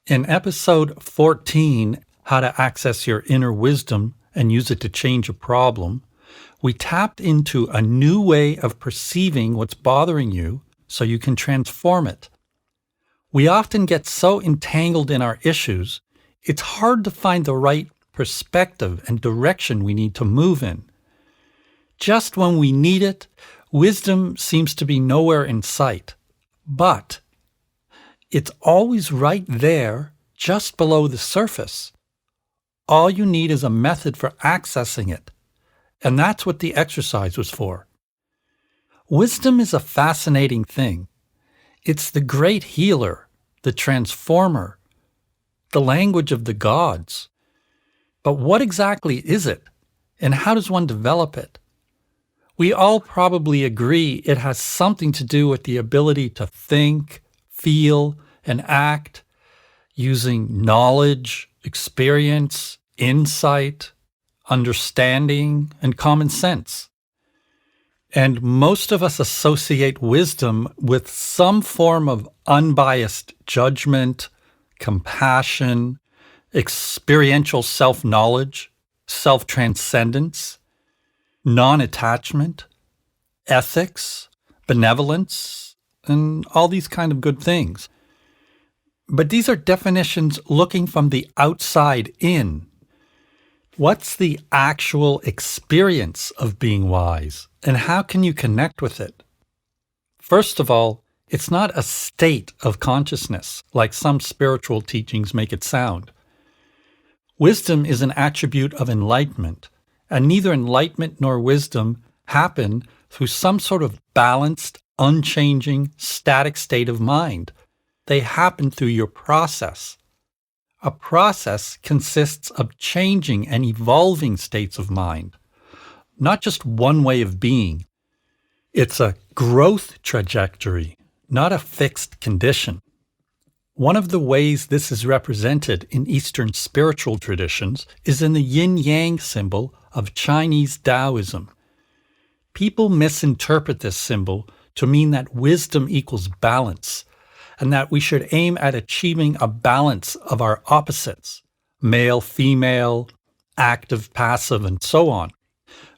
In episode 14, How to Access Your Inner Wisdom and Use It to Change a Problem, we tapped into a new way of perceiving what's bothering you so you can transform it. We often get so entangled in our issues, it's hard to find the right perspective and direction we need to move in. Just when we need it, wisdom seems to be nowhere in sight. But it's always right there, just below the surface. All you need is a method for accessing it. And that's what the exercise was for. Wisdom is a fascinating thing. It's the great healer, the transformer, the language of the gods. But what exactly is it? And how does one develop it? We all probably agree it has something to do with the ability to think, feel, and act using knowledge, experience, insight, understanding, and common sense. And most of us associate wisdom with some form of unbiased judgment, compassion, experiential self-knowledge, self-transcendence, non-attachment, ethics, benevolence, and all these kind of good things. But these are definitions looking from the outside in. What's the actual experience of being wise, and how can you connect with it? First of all, it's not a state of consciousness, like some spiritual teachings make it sound. Wisdom is an attribute of enlightenment, and neither enlightenment nor wisdom happen through some sort of balanced, unchanging, static state of mind. They happen through your process. A process consists of changing and evolving states of mind, not just one way of being. It's a growth trajectory, not a fixed condition. One of the ways this is represented in Eastern spiritual traditions is in the yin-yang symbol of Chinese Taoism. People misinterpret this symbol to mean that wisdom equals balance, and that we should aim at achieving a balance of our opposites, male, female, active, passive, and so on.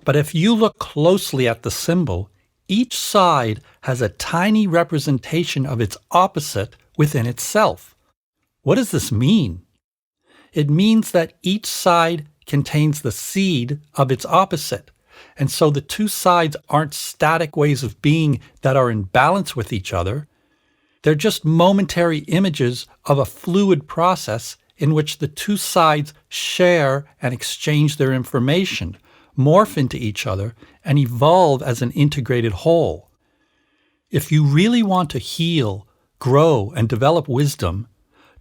But if you look closely at the symbol, each side has a tiny representation of its opposite within itself. What does this mean? It means that each side contains the seed of its opposite, and so the two sides aren't static ways of being that are in balance with each other. They're just momentary images of a fluid process in which the two sides share and exchange their information, morph into each other, and evolve as an integrated whole. If you really want to heal, grow, and develop wisdom,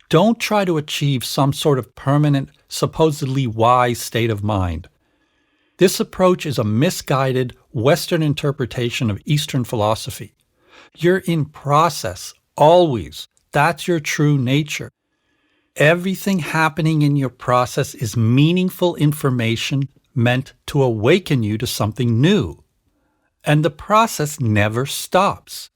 don't try to achieve some sort of permanent, supposedly wise state of mind. This approach is a misguided Western interpretation of Eastern philosophy. You're in process, always. That's your true nature. Everything happening in your process is meaningful information meant to awaken you to something new. And the process never stops.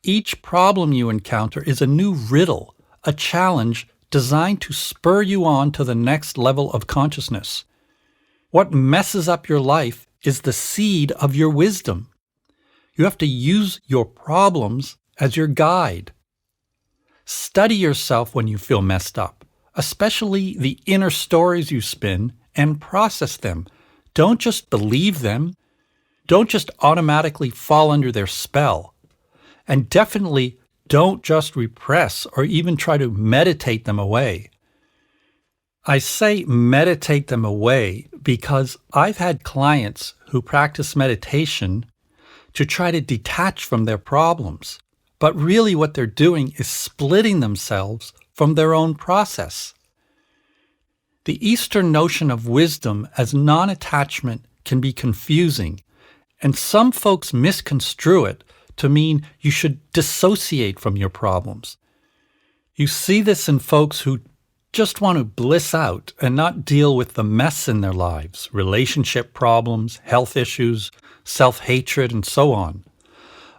Each problem you encounter is a new riddle, a challenge designed to spur you on to the next level of consciousness. What messes up your life is the seed of your wisdom. You have to use your problems as your guide. Study yourself when you feel messed up, especially the inner stories you spin, and process them. Don't just believe them. Don't just automatically fall under their spell. And definitely don't just repress or even try to meditate them away. I say meditate them away because I've had clients who practice meditation to try to detach from their problems. But really what they're doing is splitting themselves from their own process. The Eastern notion of wisdom as non-attachment can be confusing, and some folks misconstrue it to mean you should dissociate from your problems. You see this in folks who just want to bliss out and not deal with the mess in their lives, relationship problems, health issues, self-hatred, and so on.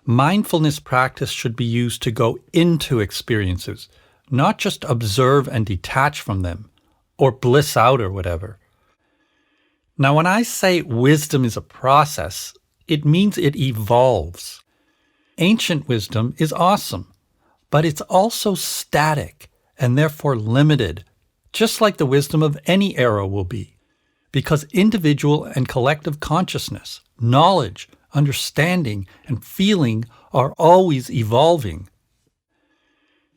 Mindfulness practice should be used to go into experiences, not just observe and detach from them, or bliss out or whatever. Now, when I say wisdom is a process, it means it evolves. Ancient wisdom is awesome, but it's also static and therefore limited, just like the wisdom of any era will be, because individual and collective consciousness, knowledge, understanding, and feeling are always evolving.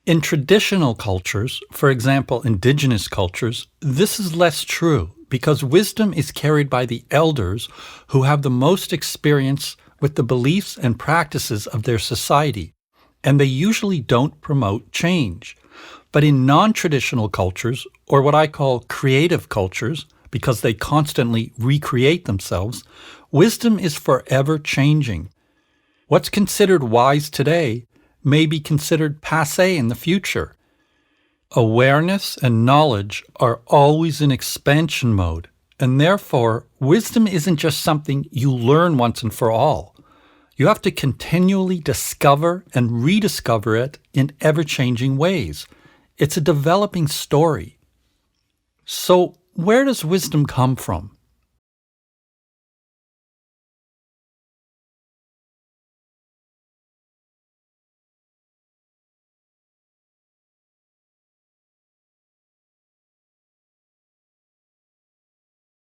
In traditional cultures, for example, indigenous cultures, this is less true because wisdom is carried by the elders who have the most experience with the beliefs and practices of their society, and they usually don't promote change. But in non-traditional cultures, or what I call creative cultures, because they constantly recreate themselves, wisdom is forever changing. What's considered wise today may be considered passé in the future. Awareness and knowledge are always in expansion mode, and therefore, wisdom isn't just something you learn once and for all. You have to continually discover and rediscover it in ever-changing ways. It's a developing story. So, where does wisdom come from?